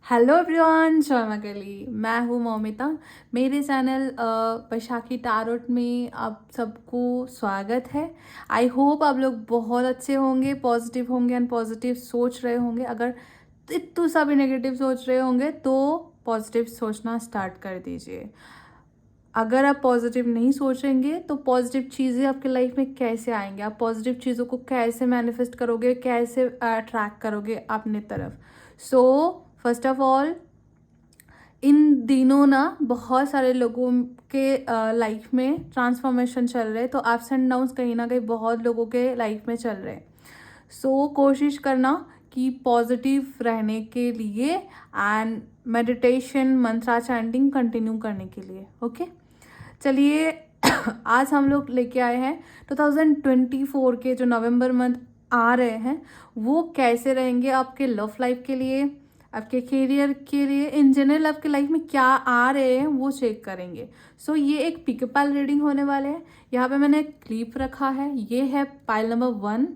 Hello everyone, जय मां काली। मैं हूँ मौमिता। मेरे चैनल बैशाखी टारोट में आप सबको स्वागत है। आई होप आप लोग बहुत अच्छे होंगे, पॉजिटिव होंगे एंड पॉजिटिव सोच रहे होंगे। अगर इतू सा भी नेगेटिव सोच रहे होंगे तो पॉजिटिव सोचना स्टार्ट कर दीजिए। अगर आप पॉजिटिव नहीं सोचेंगे तो पॉजिटिव चीज़ें आपके लाइफ में कैसे आएंगे, आप पॉजिटिव चीज़ों को कैसे मैनिफेस्ट करोगे, कैसे अट्रैक्ट करोगे अपने तरफ। सो फर्स्ट ऑफ ऑल, इन दिनों ना बहुत सारे लोगों के लाइफ में ट्रांसफॉर्मेशन चल रहे हैं, तो अप्स एंड डाउन्स कहीं ना कहीं बहुत लोगों के लाइफ में चल रहे हैं। सो कोशिश करना कि पॉजिटिव रहने के लिए and meditation Mantra chanting continue करने के लिए। ओके, चलिए आज हम लोग लेके आए हैं 2024 के जो नवंबर मंथ आ रहे हैं वो कैसे रहेंगे आपके लव लाइफ के लिए, आपके करियर के लिए, इन जनरल आपके लाइफ में क्या आ रहे हैं वो चेक करेंगे। सो ये एक पिकअपाइल रीडिंग होने वाले हैं। यहाँ पे मैंने एक क्लिप रखा है, ये है पाइल नंबर 1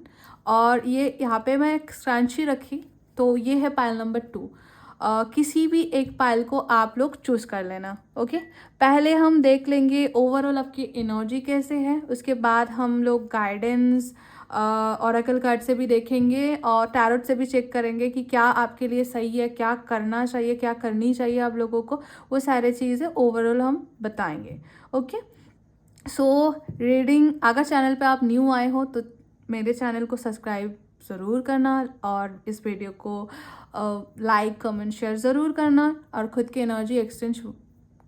और ये यहाँ पे मैं एक स्क्रंची रखी, तो ये है पाइल नंबर 2। किसी भी एक पाइल को आप लोग चूज कर लेना। ओके, पहले हम देख लेंगे ओवरऑल आपकी एनर्जी कैसे है, उसके बाद हम लोग गाइडेंस ऑरेकल कार्ड से भी देखेंगे और टैरोट से भी चेक करेंगे कि क्या आपके लिए सही है, क्या करना चाहिए, क्या करनी चाहिए आप लोगों को। वो सारे चीज़ें ओवरऑल हम बताएंगे। ओके, सो रीडिंग, अगर चैनल पे आप न्यू आए हो तो मेरे चैनल को सब्सक्राइब ज़रूर करना और इस वीडियो को लाइक कमेंट शेयर ज़रूर करना और ख़ुद की एनर्जी एक्सचेंज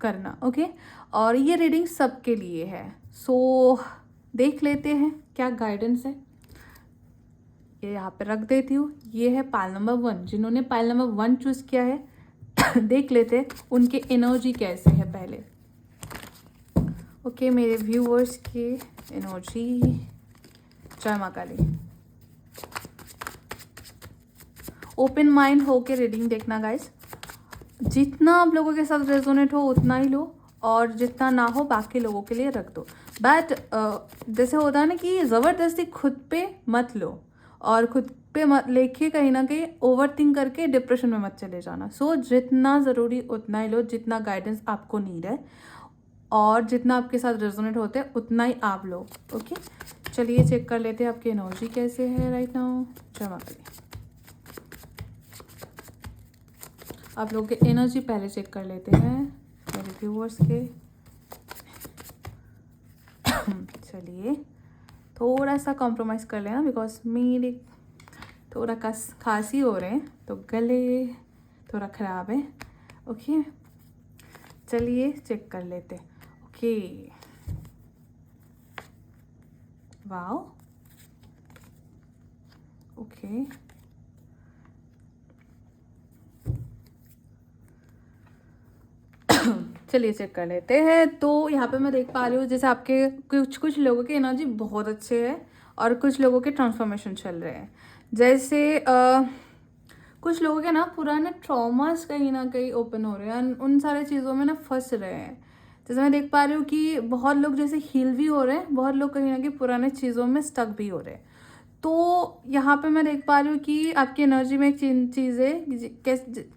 करना। ओके, और ये रीडिंग सबके लिए है। सो देख लेते हैं क्या गाइडेंस है। ये यहाँ पे रख देती हूँ। ये है पाइल नंबर 1, जिन्होंने पाइल नंबर 1 चूज़ किया है देख लेते हैं उनके एनर्जी कैसे है पहले। ओके, मेरे व्यूअर्स की एनर्जी। जय मां काली। ओपन माइंड होके रीडिंग देखना गाइस। जितना आप लोगों के साथ रेजोनेट हो उतना ही लो और जितना ना हो बाकी लोगों के लिए रख दो। बट जैसे होता है ना कि ज़बरदस्ती खुद पे मत लो और खुद पे मत लेके कहीं ना कहीं ओवर थिंक करके डिप्रेशन में मत चले जाना। सो जितना ज़रूरी उतना ही लो, जितना गाइडेंस आपको नीड है और जितना आपके साथ रेजोनेट होते हैं उतना ही आप लो। ओके, चलिए चेक कर लेते हैं आपकी एनर्जी कैसे है राइट नाउ। जय मां काली। आप लोगों के एनर्जी पहले चेक कर लेते हैं मेरे व्यूअर्स के। चलिए थोड़ा सा कॉम्प्रोमाइज़ कर लेना बिकॉज मेरे थोड़ा खांसी हो रहे हैं तो गले थोड़ा ख़राब है। ओके, चलिए चेक कर लेते। Okay, wow. ओके, चलिए चेक कर लेते हैं। तो यहाँ पे मैं देख पा रही हूँ जैसे आपके कुछ लोगों की एनर्जी बहुत अच्छे है और कुछ लोगों के ट्रांसफॉर्मेशन चल रहे हैं। जैसे कुछ लोगों के ना पुराने ट्रॉमास कहीं ना कहीं ओपन हो रहे हैं, उन सारे चीज़ों में ना फंस रहे हैं। जैसे मैं देख पा रही हूँ कि बहुत लोग जैसे हील भी हो रहे हैं, बहुत लोग कहीं ना कहीं पुराने चीज़ों में स्टक भी हो रहे हैं। तो यहाँ पे मैं देख पा रही हूँ कि आपकी एनर्जी में एक चीज़ें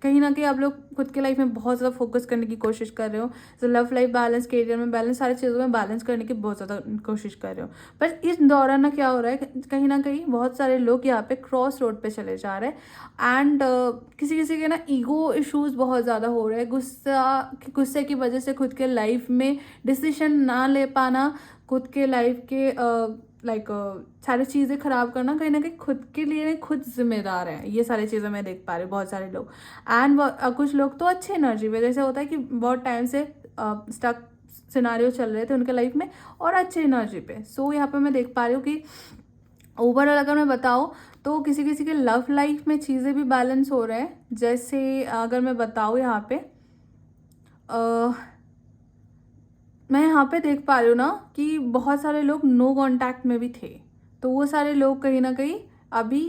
कहीं ना कहीं आप लोग खुद के लाइफ में बहुत ज़्यादा फोकस करने की कोशिश कर रहे हो। जैसे लव लाइफ बैलेंस, करियर में बैलेंस, सारी चीज़ों में बैलेंस करने की बहुत ज़्यादा कोशिश कर रहे हो। पर इस दौरान ना क्या हो रहा है, कहीं ना कहीं बहुत सारे लोग यहाँ पे क्रॉस रोड पे चले जा रहे हैं एंड किसी किसी के ना ईगो इश्यूज बहुत ज़्यादा हो रहे हैं। गुस्से की वजह से खुद के लाइफ में डिसीजन ना ले पाना, खुद के लाइफ के सारी चीज़ें ख़राब करना, कहीं ना कहीं खुद के लिए खुद जिम्मेदार हैं। ये सारी चीज़ें मैं देख पा रही हूँ बहुत सारे लोग एंड कुछ लोग तो अच्छे एनर्जी में, जैसे होता है कि बहुत टाइम से स्टक सिनारियो चल रहे थे उनके लाइफ में और अच्छे एनर्जी पे। सो यहाँ पे मैं देख पा रही हूँ कि ओवरऑल अगर मैं बताऊँ तो किसी किसी के लव लाइफ में चीज़ें भी बैलेंस हो रहे हैं। जैसे अगर मैं बताऊँ यहाँ पे मैं यहाँ पे देख पा रही हूँ ना कि बहुत सारे लोग नो कांटेक्ट में भी थे, तो वो सारे लोग कहीं ना कहीं अभी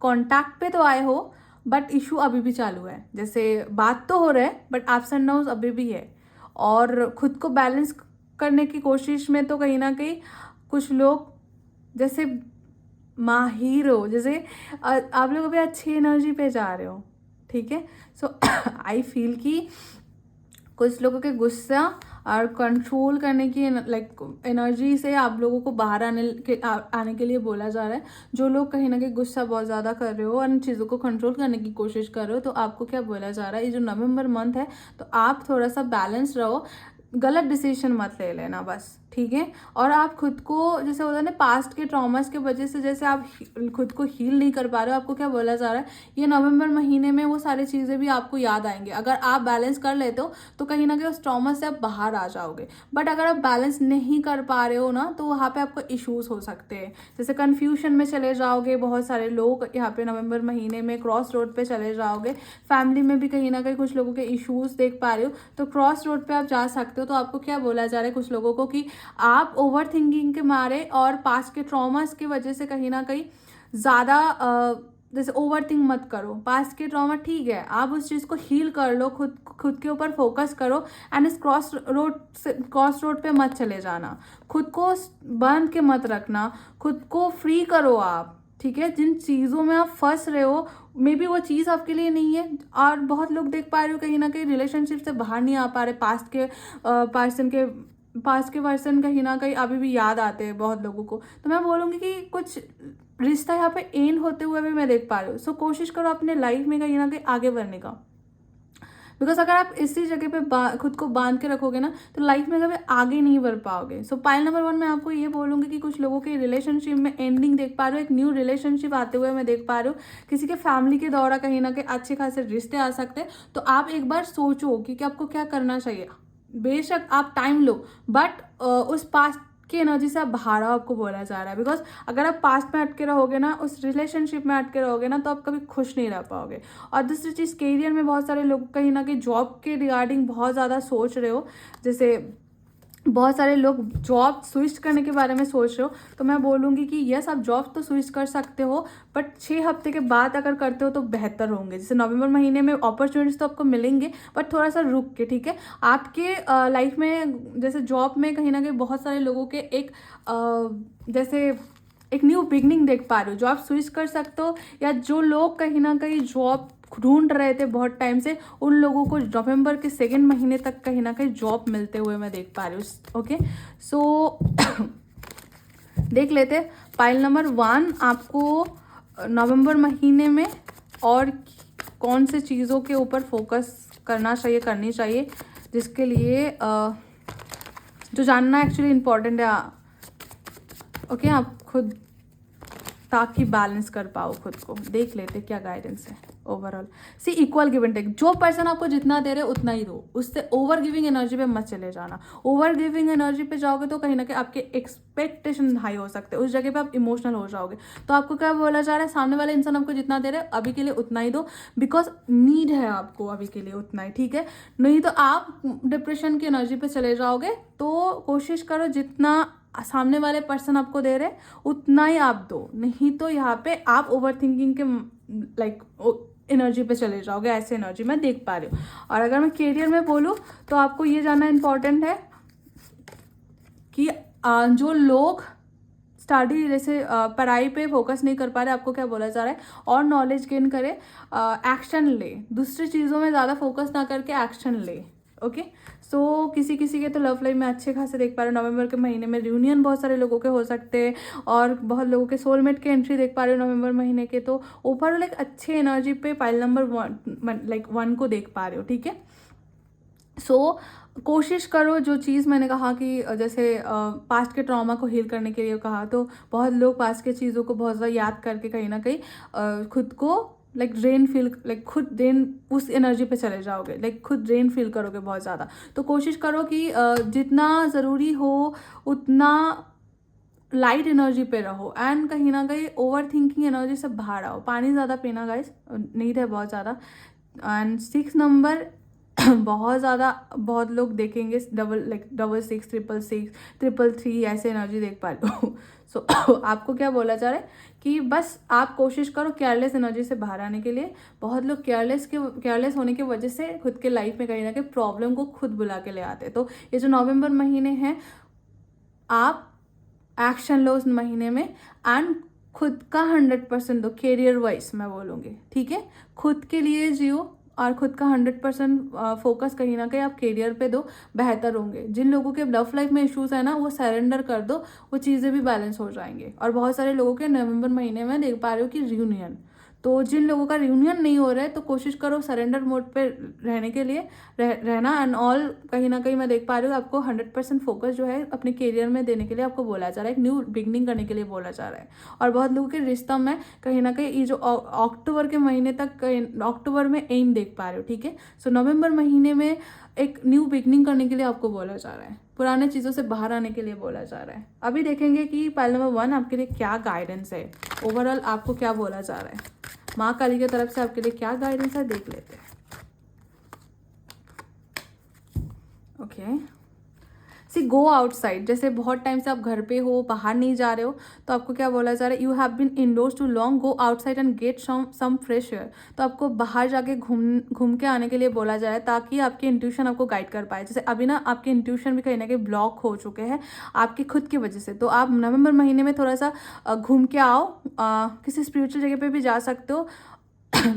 कांटेक्ट पे तो आए हो बट इशू अभी भी चालू है। जैसे बात तो हो रहा है बट अप्स एंड डाउन्स अभी भी है और खुद को बैलेंस करने की कोशिश में तो कहीं ना कहीं कुछ लोग जैसे माहिर हो, जैसे आप लोग अभी अच्छी एनर्जी पे जा रहे हो ठीक है। सो आई फील कि कुछ लोगों के गुस्सा और कंट्रोल करने की एनर्जी से आप लोगों को बाहर आने के लिए बोला जा रहा है। जो लोग कहीं ना कहीं गुस्सा बहुत ज़्यादा कर रहे हो और इन चीज़ों को कंट्रोल करने की कोशिश कर रहे हो, तो आपको क्या बोला जा रहा है, ये जो नवंबर मंथ है तो आप थोड़ा सा बैलेंस रहो, गलत डिसीजन मत ले लेना बस, ठीक है। और आप खुद को, जैसे होता है ना, पास्ट के ट्रॉमास के वजह से जैसे आप खुद को हील नहीं कर पा रहे हो, आपको क्या बोला जा रहा है, ये नवंबर महीने में वो सारी चीज़ें भी आपको याद आएंगे। अगर आप बैलेंस कर लेते हो तो कहीं ना कहीं उस ट्रॉमा से आप बाहर आ जाओगे। बट अगर आप बैलेंस नहीं कर पा रहे हो ना, तो वहाँ पे आपको इश्यूज हो सकते हैं, जैसे कन्फ्यूजन में चले जाओगे। बहुत सारे लोग यहाँ पे नवंबर महीने में क्रॉस रोड पे चले जाओगे। फैमिली में भी कहीं ना कहीं कुछ लोगों के इश्यूज देख पा रहे हो, तो क्रॉस रोड पे आप जा सकते हो। तो आपको क्या बोला जा रहा है कुछ लोगों को कि आप ओवर थिंकिंग के मारे और पास्ट के ट्रॉमास की वजह से कहीं ना कहीं ज़्यादा जैसे ओवर थिंक मत करो। पास्ट के ट्रॉमा ठीक है, आप उस चीज़ को हील कर लो, खुद के ऊपर फोकस करो एंड इस क्रॉस रोड पे मत चले जाना। खुद को बांध के मत रखना, खुद को फ्री करो आप, ठीक है। जिन चीज़ों में आप फंस रहे हो, मे बी वो चीज़ आपके लिए नहीं है। और बहुत लोग देख पा रहे हो कहीं ना कहीं रिलेशनशिप से बाहर नहीं आ पा रहे, पास्ट के पर्सन कहीं ना कहीं अभी भी याद आते हैं बहुत लोगों को। तो मैं बोलूँगी कि कुछ रिश्ता यहाँ पे एंड होते हुए भी मैं देख पा रही हूँ। सो कोशिश करो अपने लाइफ में कहीं ना कहीं आगे बढ़ने का, बिकॉज अगर आप इसी जगह पे खुद को बांध के रखोगे ना, तो लाइफ में कभी आगे नहीं बढ़ पाओगे। सो पाइल नंबर 1 में आपको ये बोलूँगी कि कुछ लोगों के रिलेशनशिप में एंडिंग देख पा रहे हो, एक न्यू रिलेशनशिप आते हुए मैं देख पा रही हूँ। किसी के फैमिली के द्वारा कहीं ना कहीं अच्छे खासे रिश्ते आ सकते हैं। तो आप एक बार सोचो कि आपको क्या करना चाहिए। बेशक आप टाइम लो, बट उस पास्ट की एनर्जी से आप बाहर आओ, आपको बोला जा रहा है। बिकॉज अगर आप पास्ट में अटके रहोगे ना, उस रिलेशनशिप में अटके रहोगे ना, तो आप कभी खुश नहीं रह पाओगे। और दूसरी चीज़, करियर में बहुत सारे लोग कहीं ना कहीं जॉब के रिगार्डिंग बहुत ज़्यादा सोच रहे हो। जैसे बहुत सारे लोग जॉब स्विच करने के बारे में सोच रहे हो, तो मैं बोलूँगी कि यस, आप जॉब तो स्विच कर सकते हो, बट 6 हफ्ते के बाद अगर करते हो तो बेहतर होंगे। जैसे नवंबर महीने में अपॉर्चुनिटीज तो आपको मिलेंगे, बट थोड़ा सा रुक के, ठीक है। आपके लाइफ में जैसे जॉब में कहीं ना कहीं बहुत सारे लोगों के जैसे एक न्यू बिगनिंग देख पा रहे हो, जॉब स्विच कर सकते हो। या जो लोग कहीं ना कहीं जॉब ढूंढ रहे थे बहुत टाइम से, उन लोगों को नवंबर के 2nd महीने तक कहीं ना कहीं जॉब मिलते हुए मैं देख पा रही हूँ। ओके, सो देख लेते पाइल नंबर 1 आपको नवंबर महीने में और कौन से चीज़ों के ऊपर फोकस करनी चाहिए, जिसके लिए जो जानना एक्चुअली इम्पोर्टेंट है। ओके, आप खुद, ताकि बैलेंस कर पाओ खुद को। देख लेते क्या गाइडेंस है overall. See, equal give and take. जो पर्सन आपको जितना दे रहे उतना ही दो, उससे ओवर गिविंग एनर्जी पे मत चले जाना। ओवर गिविंग एनर्जी पे जाओगे तो कहीं ना कहीं आपके एक्सपेक्टेशन हाई हो सकते हैं, उस जगह पे आप इमोशनल हो जाओगे। तो आपको क्या बोला जा रहा है, सामने वाले इंसान आपको जितना दे रहे हैं अभी के लिए उतना ही दो, बिकॉज नीड है आपको अभी के लिए उतना ही, ठीक है। नहीं तो आप डिप्रेशन की एनर्जी पे चले जाओगे। तो कोशिश करो जितना सामने वाले पर्सन आपको दे रहे उतना ही आप दो, नहीं तो यहाँ पे आप ओवर थिंकिंग के एनर्जी पे चले जाओगे। ऐसे एनर्जी मैं देख पा रही हूँ। और अगर मैं करियर में बोलूँ तो आपको ये जानना इम्पोर्टेंट है कि जो लोग स्टडी जैसे पढ़ाई पे फोकस नहीं कर पा रहे, आपको क्या बोला जा रहा है, और नॉलेज गेन करे, एक्शन ले, दूसरी चीज़ों में ज़्यादा फोकस ना करके एक्शन ले। ओके, सो किसी के तो लव लाइफ में अच्छे खासे देख पा रहे हो। नवंबर के महीने में रियूनियन बहुत सारे लोगों के हो सकते हैं, और बहुत लोगों के सोलमेट के एंट्री देख पा रहे हो नवंबर महीने के। तो ओवरऑल एक अच्छे एनर्जी पे पाइल नंबर 1 को देख पा रहे हो, ठीक है। सो कोशिश करो, जो चीज़ मैंने कहा कि जैसे पास्ट के ट्रॉमा को हील करने के लिए कहा, तो बहुत लोग पास्ट के चीज़ों को बहुत ज़्यादा याद करके कहीं ना कहीं खुद को खुद ड्रेन उस एनर्जी पे चले जाओगे, खुद ड्रेन फील करोगे बहुत ज़्यादा। तो कोशिश करो कि जितना ज़रूरी हो उतना लाइट एनर्जी पे रहो, एंड कहीं ना कहीं ओवर थिंकिंग एनर्जी से बाहर आओ। पानी ज़्यादा पीना गाइस, नीड है बहुत ज़्यादा। एंड 6 नंबर बहुत लोग देखेंगे डबल 6, 666, 333 ऐसे एनर्जी देख पा रहे हो। सो आपको क्या बोला जा रहा है कि बस आप कोशिश करो केयरलेस एनर्जी से बाहर आने के लिए। बहुत लोग केयरलेस होने की वजह से खुद के लाइफ में कहीं ना कहीं प्रॉब्लम को खुद बुला के ले आते हैं। तो ये जो नवंबर महीने हैं, आप एक्शन लो उस महीने में, एंड खुद का 100% दो, करियर वाइज मैं बोलूँगी, ठीक है। खुद के लिए जियो और खुद का 100% फोकस कहीं ना कहीं आप करियर पे दो, बेहतर होंगे। जिन लोगों के लव लाइफ में इश्यूज है ना, वो सरेंडर कर दो, वो चीज़ें भी बैलेंस हो जाएंगे। और बहुत सारे लोगों के नवंबर महीने में देख पा रहे हो कि रियूनियन, तो जिन लोगों का रियूनियन नहीं हो रहा है तो कोशिश करो सरेंडर मोड पे रहने के लिए रहना एंड ऑल। कहीं ना कहीं मैं देख पा रही हूँ आपको 100% फोकस जो है अपने करियर में देने के लिए आपको बोला जा रहा है, एक न्यू बिगनिंग करने के लिए बोला जा रहा है। और बहुत लोगों के रिश्ता में कहीं ना कहीं ये जो अक्टूबर के महीने तक, अक्टूबर में एंड देख पा रहे हो, ठीक है। सो नवंबर महीने में एक न्यू बिगनिंग करने के लिए आपको बोला जा रहा है, पुराने चीज़ों से बाहर आने के लिए बोला जा रहा है। अभी देखेंगे कि पाइल नंबर 1 आपके लिए क्या गाइडेंस है, ओवरऑल आपको क्या बोला जा रहा है, माँ काली की तरफ से आपके लिए क्या गाइडेंस है, देख लेते हैं। ओके, सी गो आउटसाइड, जैसे बहुत टाइम से आप घर पे हो, बाहर नहीं जा रहे हो, तो आपको क्या बोला जा रहा है, you have been indoors too long, go outside and get some fresh air. तो आपको बाहर जाके घूम के आने के लिए बोला जा रहा है, ताकि आपकी इंट्यूशन आपको गाइड कर पाए। जैसे अभी ना आपके इंट्यूशन भी कहीं ना कहीं ब्लॉक हो चुके हैं आपकी खुद की वजह से, तो आप नवंबर महीने में थोड़ा सा घूम के आओ, किसी स्पिरिचुअल जगह पे भी जा सकते हो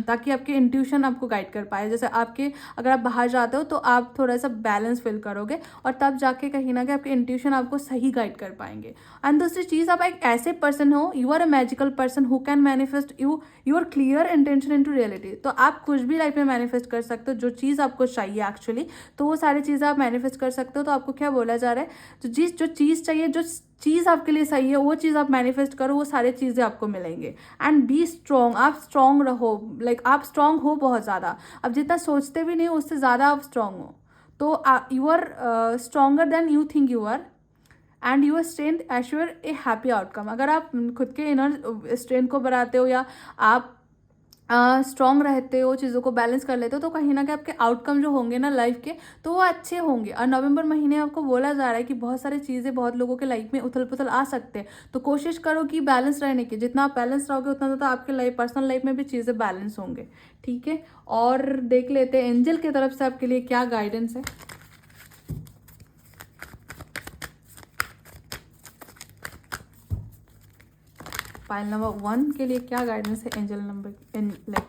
ताकि आपके इंट्यूशन आपको गाइड कर पाए। जैसे आपके, अगर आप बाहर जाते हो तो आप थोड़ा सा बैलेंस फील करोगे और तब जाके कहीं ना कहीं आपके इंट्यूशन आपको सही गाइड कर पाएंगे। एंड दूसरी चीज़, आप एक ऐसे पर्सन हो, you are a magical person who can manifest your clear intention into reality. तो आप कुछ भी लाइफ में मैनिफेस्ट कर सकते हो, जो चीज़ आपको चाहिए एक्चुअली, तो वो सारी चीज़ें आप मैनिफेस्ट कर सकते हो। तो आपको क्या बोला जा रहा है, जो चीज़ चाहिए, जो चीज़ आपके लिए सही है, वो चीज़ आप मैनिफेस्ट करो, वो सारी चीज़ें आपको मिलेंगे। एंड बी स्ट्रॉन्ग, आप स्ट्रॉन्ग रहो, लाइक आप स्ट्रॉन्ग हो बहुत ज़्यादा, अब जितना सोचते भी नहीं उससे ज़्यादा आप स्ट्रॉन्ग हो। तो you are stronger than you think you are, and your strength assure a happy outcome. अगर आप खुद के इनर स्ट्रेंथ को बढ़ाते हो या आप स्ट्रॉन्ग रहते हो, चीज़ों को बैलेंस कर लेते हो, तो कहीं ना कहीं आपके आउटकम जो होंगे ना लाइफ के, तो वो अच्छे होंगे। और नवंबर महीने आपको बोला जा रहा है कि बहुत सारी चीज़ें, बहुत लोगों के लाइफ में उथल पुथल आ सकते हैं, तो कोशिश करो कि बैलेंस रहने की, जितना आप बैलेंस रहोगे उतना ज़्यादा आपके लाइफ, पर्सनल लाइफ में भी चीज़ें बैलेंस होंगे, ठीक है। और देख लेते हैं एंजल की तरफ से आपके लिए क्या गाइडेंस है। पाइल नंबर 1 के लिए क्या गाइडेंस है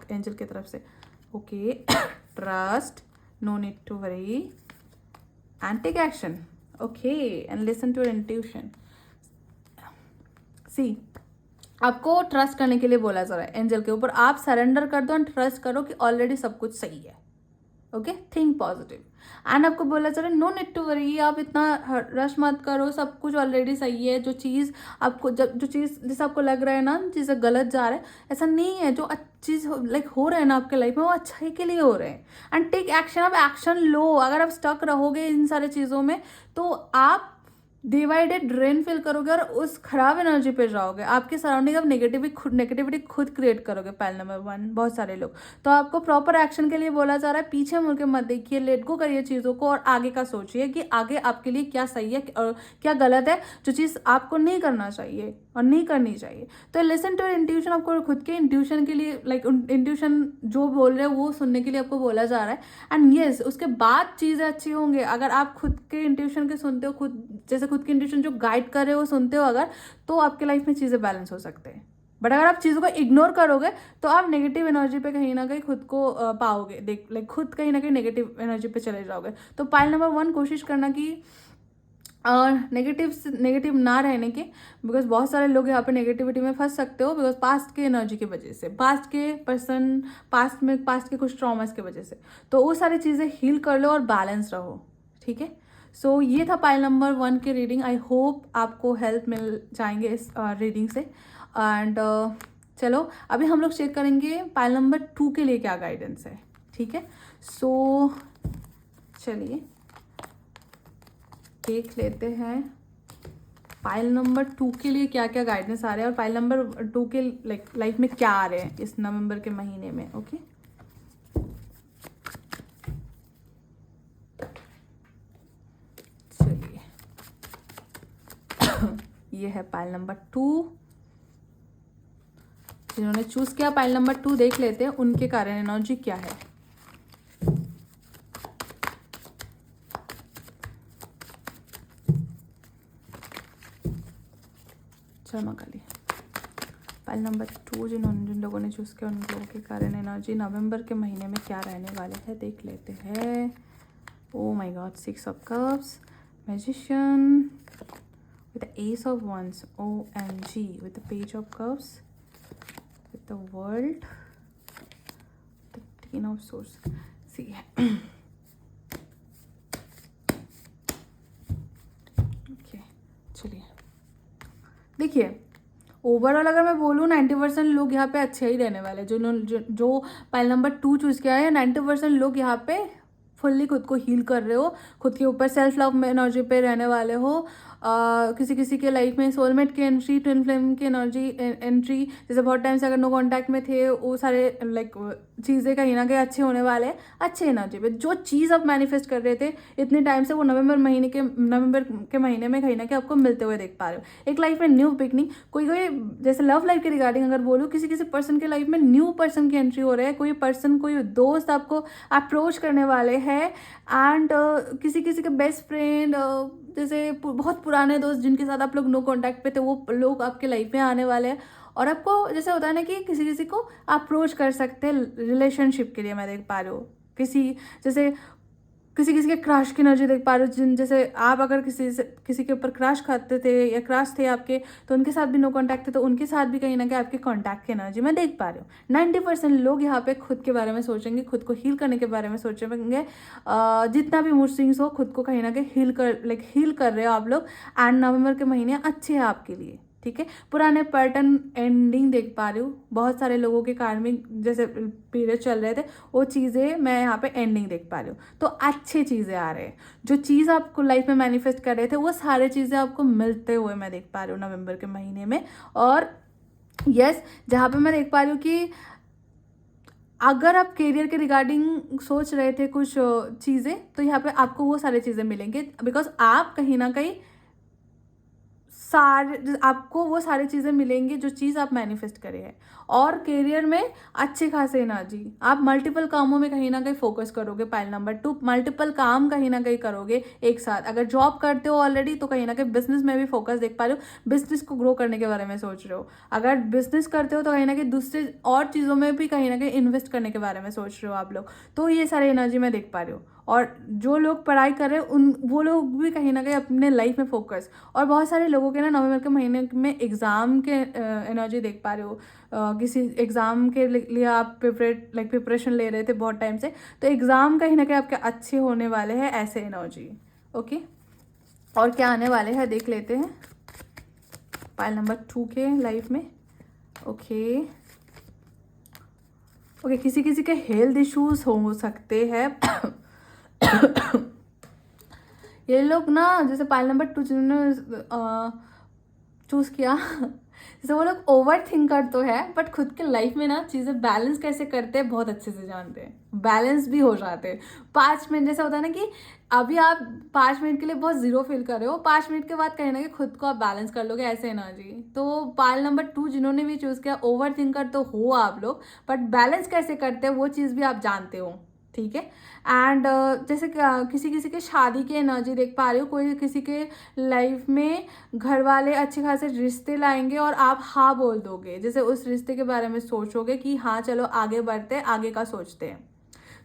एंजल की तरफ से। Okay, trust, no need to worry and take action. Okay, and listen to your intuition. See, आपको ट्रस्ट करने के लिए बोला जा रहा है एंजल के ऊपर, आप सरेंडर कर दो एंड ट्रस्ट करो कि ऑलरेडी सब कुछ सही है। Okay, think positive. एंड आपको बोला जा रहा है नो नीड टू वरी, आप इतना रश मत करो, सब कुछ ऑलरेडी सही है। जो चीज़ आपको, जो चीज़ जैसे आपको लग रहा है ना चीज़ें गलत जा रहा है, ऐसा नहीं है। जो चीज़ लाइक हो रहा है ना आपके लाइफ में, वो अच्छाई के लिए हो रहे हैं। एंड टेक एक्शन, आप एक्शन लो। अगर आप स्टक रहोगे इन सारे चीज़ों में, तो आप डिवाइडेड ड्रेन फील करोगे और उस खराब एनर्जी पे जाओगे। आपके सराउंडिंग आप नेगेटिविटी खुद क्रिएट करोगे। पाइल नंबर 1 बहुत सारे लोग, तो आपको प्रॉपर एक्शन के लिए बोला जा रहा है, पीछे मुड़ के मत देखिए, लेट गो करिए चीज़ों को और आगे का सोचिए कि आगे आपके लिए क्या सही है और क्या गलत है, जो चीज़ आपको नहीं करना चाहिए और नहीं करनी चाहिए। तो लिसन टू इंट्यूशन, आपको खुद के इंट्यूशन के लिए, लाइक इंट्यूशन जो बोल रहे हैं वो सुनने के लिए आपको बोला जा रहा है। एंड येस, उसके बाद चीज़ें अच्छी होंगे। अगर आप खुद के इंट्यूशन के सुनते हो, खुद की इंट्यूशन जो गाइड कर रहे हो सुनते हो अगर, तो आपके लाइफ में चीज़ें बैलेंस हो सकते हैं। बट अगर आप चीज़ों को इग्नोर करोगे तो आप नेगेटिव एनर्जी पे कहीं ना कहीं खुद को पाओगे, लाइक खुद कहीं ना कहीं नेगेटिव एनर्जी पे चले जाओगे। तो पाइल नंबर 1 कोशिश करना कि नेगेटिव ना रहने के, बिकॉज बहुत सारे लोग यहाँ पे नेगेटिविटी में फंस सकते हो, बिकॉज पास्ट के एनर्जी की वजह से, पास्ट के कुछ ट्रॉमास की वजह से। तो वो सारी चीज़ें हील कर लो और बैलेंस रहो, ठीक है। सो ये था पाइल नंबर 1 की रीडिंग। आई होप आपको हेल्प मिल जाएंगे इस रीडिंग से। एंड चलो अभी हम लोग चेक करेंगे पाइल नंबर 2 के लिए क्या गाइडेंस है, ठीक है। सो चलिए देख लेते हैं पाइल नंबर 2 के लिए क्या क्या गाइडेंस आ रहे हैं और पाइल नंबर 2 के लाइफ में क्या आ रहे हैं इस नवंबर के महीने में। ओके, चलिए ये है पाइल नंबर 2। जिन्होंने चूज किया पाइल नंबर 2, देख लेते हैं उनके कारण एनर्जी क्या है। पाइल नंबर 2 जिन लोगों ने चूज़ किया उन लोगों के कारण एनर्जी नवंबर के महीने में क्या रहने वाले हैं देख लेते हैं। Oh my God, 6 of cups, magician with the ace of wands, OMG, with the page of cups, with the world, the 10 of swords. See, okay, चलिए देखिए, ओवरऑल अगर मैं बोलूँ 90% लोग यहाँ पे अच्छे ही रहने वाले, जो पाइल नंबर 2 चूज़ किया है, 90% लोग यहाँ पे फुल्ली खुद को हील कर रहे हो, खुद के ऊपर सेल्फ लव में एनर्जी पे रहने वाले हो। किसी किसी के लाइफ में सोलमेट की एंट्री, ट्विन फ्लेम की एनर्जी एंट्री, जैसे बहुत टाइम से अगर नो कांटेक्ट में थे वो सारे लाइक चीज़ें कहीं ना कहीं अच्छे होने वाले हैं, अच्छे एनर्जी पे। जो चीज़ आप मैनिफेस्ट कर रहे थे इतने टाइम से वो नवंबर के महीने में कहीं ना कहीं आपको मिलते हुए देख पा रहे हो। एक लाइफ में न्यू बिगनिंग, कोई जैसे लव लाइफ के रिगार्डिंग अगर बोलूँ, किसी किसी पर्सन के लाइफ में न्यू पर्सन की एंट्री हो रहा है, कोई पर्सन कोई दोस्त आपको अप्रोच करने वाले हैं, एंड किसी किसी के बेस्ट फ्रेंड, जैसे बहुत पुराने दोस्त जिनके साथ आप लोग नो कांटेक्ट पे थे, वो लोग आपके लाइफ में आने वाले हैं। और आपको जैसे होता है ना कि किसी किसी को अप्रोच कर सकते हैं रिलेशनशिप के लिए, मैं देख पा रही हूँ। किसी किसी के क्रश की एनर्जी देख पा रहे हो, जैसे आप अगर किसी के ऊपर क्रश खाते थे या क्रश थे आपके, तो उनके साथ भी नो कांटेक्ट थे, तो उनके साथ भी कहीं ना कहीं आपके कांटेक्ट की एनर्जी मैं देख पा रही हूँ। 90% लोग यहाँ पे खुद के बारे में सोचेंगे, खुद को हील करने के बारे में सोचेंगे। जितना भी मूड स्विंग्स हो, खुद को कहीं ना कहीं हील कर रहे हो आप लोग। एंड नवंबर के महीने अच्छे हैं आपके लिए, ठीक है। पुराने पैटर्न एंडिंग देख पा रही हूँ, बहुत सारे लोगों के कार्मिक जैसे पीरियड चल रहे थे वो चीज़ें मैं यहाँ पे एंडिंग देख पा रही हूँ। तो अच्छी चीज़ें आ रहे हैं, जो चीज़ आपको लाइफ में मैनिफेस्ट कर रहे थे वो सारी चीज़ें आपको मिलते हुए मैं देख पा रही हूँ नवंबर के महीने में। और यस, जहाँ पे मैं देख पा रही हूँ कि अगर आप करियर के रिगार्डिंग सोच रहे थे कुछ चीज़ें, तो यहाँ पे आपको वो सारी चीज़ें मिलेंगे, बिकॉज आप कहीं ना कहीं आपको वो सारी चीज़ें मिलेंगी जो चीज़ आप मैनिफेस्ट करे हैं। और करियर में अच्छे खासे एनर्जी, आप मल्टीपल कामों में कहीं ना कहीं फोकस करोगे। पाइल नंबर 2, मल्टीपल काम कहीं ना कहीं करोगे एक साथ। अगर जॉब करते हो ऑलरेडी तो कहीं ना कहीं बिजनेस में भी फोकस देख पा रहे हो, बिजनेस को ग्रो करने के बारे में सोच रहे हो। अगर बिजनेस करते हो तो कहीं ना कहीं दूसरे और चीज़ों में भी कहीं ना कहीं इन्वेस्ट करने के बारे में सोच रहे हो आप लोग। तो ये सारी एनर्जी मैं देख पा रही हूँ। और जो लोग पढ़ाई कर रहे हैं वो लोग भी कहीं ना कहीं अपने लाइफ में फोकस। और बहुत सारे लोगों के ना नवंबर के महीने में एग्ज़ाम के एनर्जी देख पा रहे हो। किसी एग्ज़ाम के लिए आप प्रिपरेशन ले रहे थे बहुत टाइम से, तो एग्ज़ाम कहीं ना कहीं आपके अच्छे होने वाले हैं, ऐसे एनर्जी। ओके, और क्या आने वाले हैं देख लेते हैं पाइल नंबर 2 के लाइफ में। ओके, किसी किसी के हेल्थ इश्यूज हो सकते हैं। ये लोग ना, जैसे पाइल नंबर 2 जिन्होंने चूज़ किया, जैसे वो लोग ओवर थिंकर तो है, बट खुद के लाइफ में ना चीज़ें बैलेंस कैसे करते हैं बहुत अच्छे से जानते हैं, बैलेंस भी हो जाते हैं। 5 मिनट जैसा होता है ना कि अभी आप 5 मिनट के लिए बहुत जीरो फील कर रहे हो, 5 मिनट के बाद कहीं ना कहीं खुद को आप बैलेंस कर लोगे, ऐसे एनर्जी। तो पाइल नंबर 2 जिन्होंने भी चूज़ किया, ओवर थिंकर तो हो आप लोग, बट बैलेंस कैसे करते हैं वो चीज़ भी आप जानते हो, ठीक है। एंड जैसे किसी किसी के शादी की एनर्जी देख पा रही हो, कोई किसी के लाइफ में घर वाले अच्छे खासे रिश्ते लाएंगे और आप हाँ बोल दोगे, जैसे उस रिश्ते के बारे में सोचोगे कि हाँ चलो आगे बढ़ते हैं, आगे का सोचते हैं।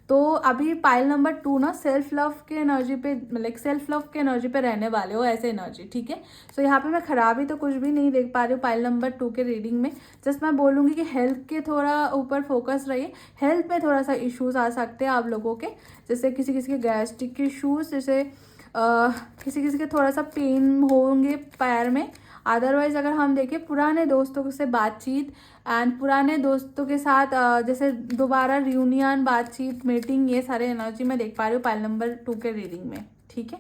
तो अभी पाइल नंबर 2 ना सेल्फ लव के एनर्जी पे सेल्फ लव के एनर्जी पे रहने वाले हो, ऐसे एनर्जी, ठीक है। सो यहाँ पे मैं खराबी तो कुछ भी नहीं देख पा रही हूँ पाइल नंबर 2 के रीडिंग में। जस्ट मैं बोलूँगी कि हेल्थ के थोड़ा ऊपर फोकस रहिए, हेल्थ में थोड़ा सा इश्यूज आ सकते हैं आप लोगों के, जैसे किसी किसी के गैस्ट्रिक के इशूज़, जैसे किसी किसी के थोड़ा सा पेन होंगे पैर में। अदरवाइज अगर हम देखें पुराने दोस्तों से बातचीत एंड पुराने दोस्तों के साथ जैसे दोबारा रियूनियन, बातचीत, मीटिंग, ये सारे एनर्जी मैं देख पा रही हूँ पाइल नंबर 2 के रीडिंग में, ठीक है।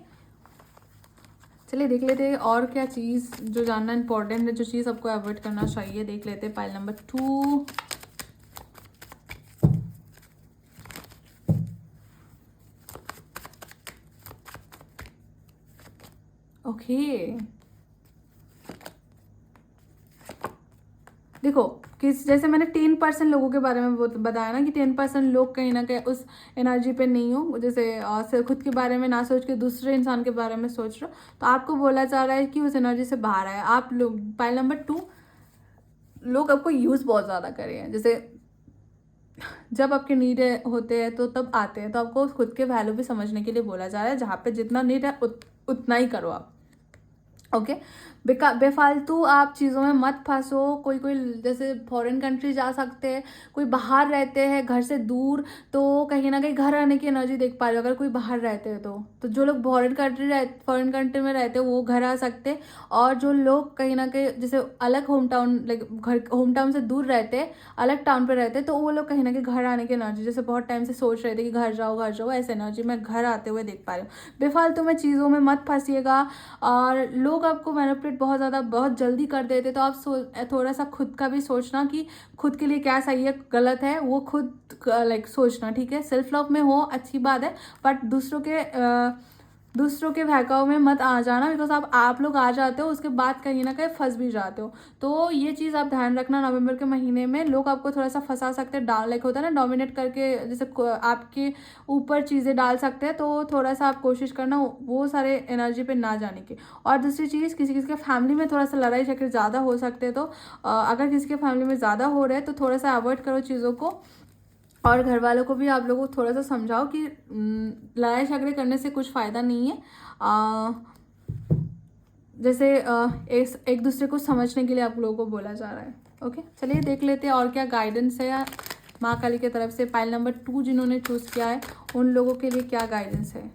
चलिए देख लेते हैं और क्या चीज़ जो जानना इंपॉर्टेंट है, जो चीज़ आपको अवॉइड करना चाहिए, देख लेते हैं पाइल नंबर 2। ओके, देखो जैसे मैंने 10% लोगों के बारे में बताया ना कि 10% लोग कहीं ना कहीं उस एनर्जी पे नहीं हो, जैसे खुद के बारे में ना सोच के दूसरे इंसान के बारे में सोच रहे हो, तो आपको बोला जा रहा है कि उस एनर्जी से बाहर आए आप लोग। पाइल नंबर 2 लोग आपको यूज़ बहुत ज़्यादा कर रहे हैं। जैसे जब आपके नीड होते हैं तो तब आते हैं, तो आपको खुद के वैल्यू भी समझने के लिए बोला जा रहा है। जहाँ पे जितना नीड है उतना ही करो आप, ओके। बेफालतू आप चीज़ों में मत फंसो। कोई कोई जैसे फॉरेन कंट्री जा सकते हैं, कोई बाहर रहते हैं घर से दूर, तो कहीं ना कहीं घर आने की एनर्जी देख पा रहे हो अगर कोई बाहर रहते हैं तो जो लोग फॉरेन कंट्री में रहते हैं वो घर आ सकते हैं। और जो लोग कहीं ना कहीं जैसे अलग home town, like home town से दूर रहते हैं, अलग टाउन पे रहते हैं, तो वो लोग कहीं ना कहीं घर आने की एनर्जी, जैसे बहुत टाइम से सोच रहे थे कि घर जाओ, ऐसे एनर्जी मैं घर आते हुए देख पा रही हूँ। बेफालतू में चीज़ों में मत फंसिएगा। और लोग आपको मैनिपुलेट बहुत जल्दी कर देते, तो आप थोड़ा सा खुद का भी सोचना कि खुद के लिए क्या सही है गलत है, वो खुद लाइक सोचना, ठीक है। सेल्फ लव में हो अच्छी बात है, बट दूसरों के बहकाव में मत आ जाना, बिकॉज आप लोग आ जाते हो उसके बाद कहीं ना कहीं फंस भी जाते हो। तो ये चीज़ आप ध्यान रखना। नवंबर के महीने में लोग आपको थोड़ा सा फंसा सकते हैं, लाइक होता है ना डोमिनेट करके, जैसे आपके ऊपर चीज़ें डाल सकते हैं। तो थोड़ा सा आप कोशिश करना वो सारे एनर्जी पे ना जाने की। और दूसरी चीज़, किसी किसी के फैमिली में थोड़ा सा लड़ाई झगड़े ज़्यादा हो सकते हैं, तो अगर किसी के फैमिली में ज़्यादा हो रहे हैं तो थोड़ा सा अवॉइड करो चीज़ों को। और घर वालों को भी आप लोगों को थोड़ा सा समझाओ कि लड़ाई झगड़े करने से कुछ फ़ायदा नहीं है। जैसे एक दूसरे को समझने के लिए आप लोगों को बोला जा रहा है, ओके। चलिए देख लेते हैं और क्या गाइडेंस है माँ काली की तरफ से। पाइल नंबर 2 जिन्होंने चूज़ किया है उन लोगों के लिए क्या गाइडेंस है।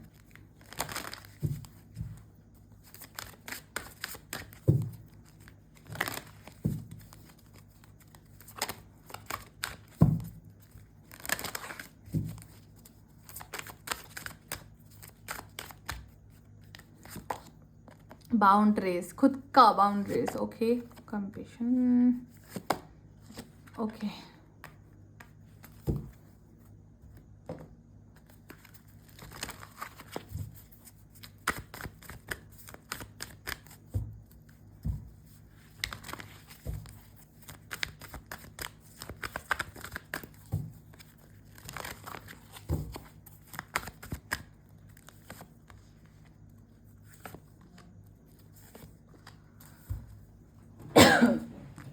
बाउंड्रीज, खुद का बाउंड्रीज, ओके। Compassion, okay.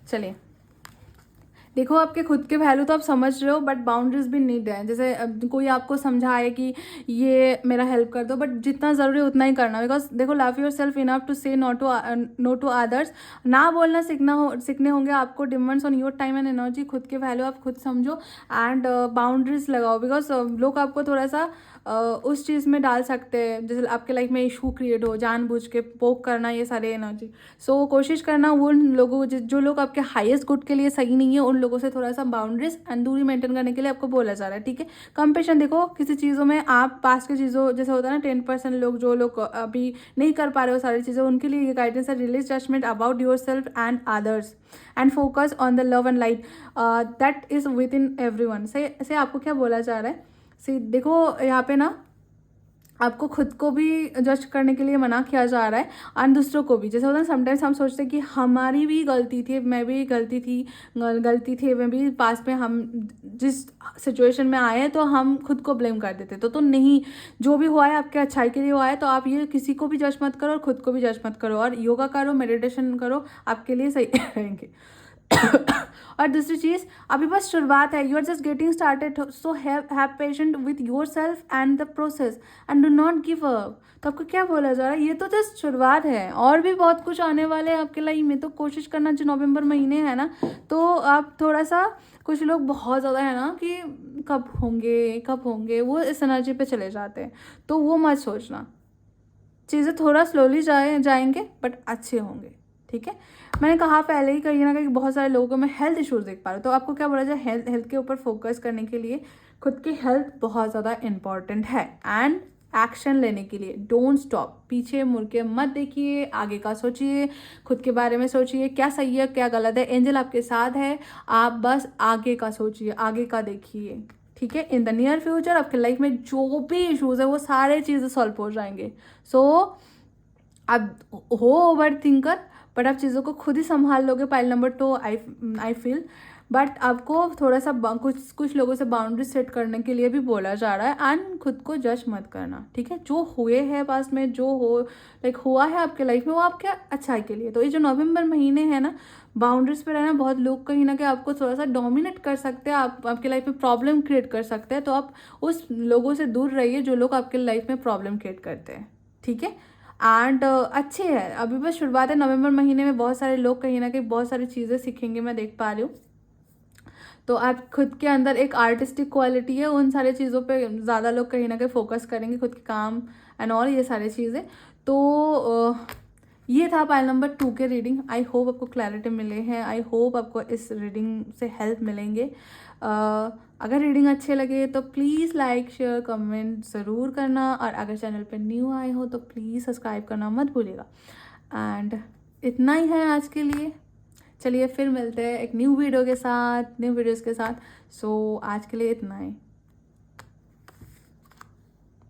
चलिए देखो, आपके खुद के वैल्यू तो आप समझ रहे हो, बट बाउंड्रीज भी नीड है। जैसे कोई आपको समझाए कि ये मेरा हेल्प कर दो, बट जितना ज़रूरी उतना ही करना। बिकॉज देखो, love yourself enough to say no to others. ना बोलना सीखने होंगे आपको। Demands on your time and energy. खुद के वैल्यू आप खुद समझो एंड बाउंड्रीज लगाओ। बिकॉज लोग आपको थोड़ा सा उस चीज़ में डाल सकते हैं, जैसे आपके लाइफ में इशू क्रिएट हो, जानबूझ के पोक करना, ये सारे एनर्जी। सो कोशिश करना उन लोगों जो लोग आपके हाईएस्ट गुड के लिए सही नहीं है, उन लोगों से थोड़ा सा बाउंड्रीज एंड दूरी मेंटेन करने के लिए आपको बोला जा रहा है, ठीक है। कंपेशन देखो, किसी चीज़ों में आप पास की चीज़ों, जैसे होता है ना 10% लोग, जो लोग अभी नहीं कर पा रहे हो सारी चीज़ें, उनके लिए ये गाइडेंस है। Release judgement about yourself and others and focus on the love and light that is within everyone. से आपको क्या बोला जा रहा है। देखो यहाँ पे ना आपको खुद को भी जज करने के लिए मना किया जा रहा है और दूसरों को भी। जैसे होता है समटाइम्स हम सोचते हैं कि हमारी भी गलती थी, मैं भी गलती थी मैं भी पास में, हम जिस सिचुएशन में आए हैं तो हम खुद को ब्लेम कर देते। तो नहीं, जो भी हुआ है आपके अच्छाई के लिए हुआ है। तो आप ये किसी को भी जज मत करो और खुद को भी जज मत करो, और योगा करो, मेडिटेशन करो, आपके लिए सही रहेंगे। और दूसरी चीज़, अभी बस शुरुआत है। You are just getting started, so have patient with yourself and the process and do not give up. तो आपको क्या बोला जा रहा है, ये तो जस्ट शुरुआत है, और भी बहुत कुछ आने वाले हैं आपके लाइफ में। तो कोशिश करना, जो नवंबर महीने है ना, तो आप थोड़ा सा, कुछ लोग बहुत ज़्यादा है ना कि कब होंगे, वो इस एनर्जी पे चले जाते हैं। तो वो मत सोचना, चीज़ें थोड़ा स्लोली जाएंगे बट अच्छे होंगे, ठीक है। मैंने कहा पहले ही, कहीं ना कहीं बहुत सारे लोगों को मैं हेल्थ इश्यूज देख पा रहा हूँ। तो आपको क्या बोला जाए, हेल्थ के ऊपर फोकस करने के लिए, खुद की हेल्थ बहुत ज़्यादा इंपॉर्टेंट है। एंड एक्शन लेने के लिए डोंट स्टॉप, पीछे मुड़ के मत देखिए, आगे का सोचिए, खुद के बारे में सोचिए, क्या सही है क्या गलत है। एंजल आपके साथ है, आप बस आगे का सोचिए, आगे का देखिए, ठीक है। इन द नियर फ्यूचर आपके लाइफ में जो भी इश्यूज है वो सारे चीज़ें सॉल्व हो जाएंगे। सो आप हो ओवर थिंकर, बट आप चीज़ों को खुद ही संभाल लोगे। Pile number 2 I feel, but आपको थोड़ा सा कुछ कुछ लोगों से बाउंड्री सेट करने के लिए भी बोला जा रहा है, एंड खुद को जज मत करना, ठीक है। जो हुए हैं पास में, जो हो लाइक हुआ है आपके लाइफ में, वो आपके अच्छाई के लिए। तो ये जो नवंबर महीने है ना, बाउंड्रीज पे रहना, बहुत लोग कहीं ना कहीं आपको थोड़ा सा डोमिनेट कर सकते हैं, आप आपके लाइफ में प्रॉब्लम क्रिएट कर सकते हैं। तो आप उस लोगों से दूर रहिए जो लोग आपके लाइफ में प्रॉब्लम क्रिएट करते हैं, ठीक है। एंड अच्छे है, अभी बस शुरुआत है। नवंबर महीने में बहुत सारे लोग कहीं ना कहीं बहुत सारी चीज़ें सीखेंगे, मैं देख पा रही हूँ। तो आप खुद के अंदर एक आर्टिस्टिक क्वालिटी है, उन सारी चीज़ों पे ज़्यादा लोग कहीं ना कहीं फोकस करेंगे, खुद के काम एंड ऑल ये सारी चीज़ें। तो ये था पाइल नंबर 2 के रीडिंग। आई होप आपको क्लैरिटी मिले हैं, आई होप आपको इस रीडिंग से हेल्प मिलेंगे। अगर रीडिंग अच्छे लगे तो प्लीज़ लाइक शेयर कमेंट ज़रूर करना, और अगर चैनल पे न्यू आए हो तो प्लीज़ सब्सक्राइब करना मत भूलिएगा। एंड इतना ही है आज के लिए, चलिए फिर मिलते हैं एक न्यू वीडियो के साथ, न्यू वीडियोज़ के साथ। सो आज के लिए इतना ही।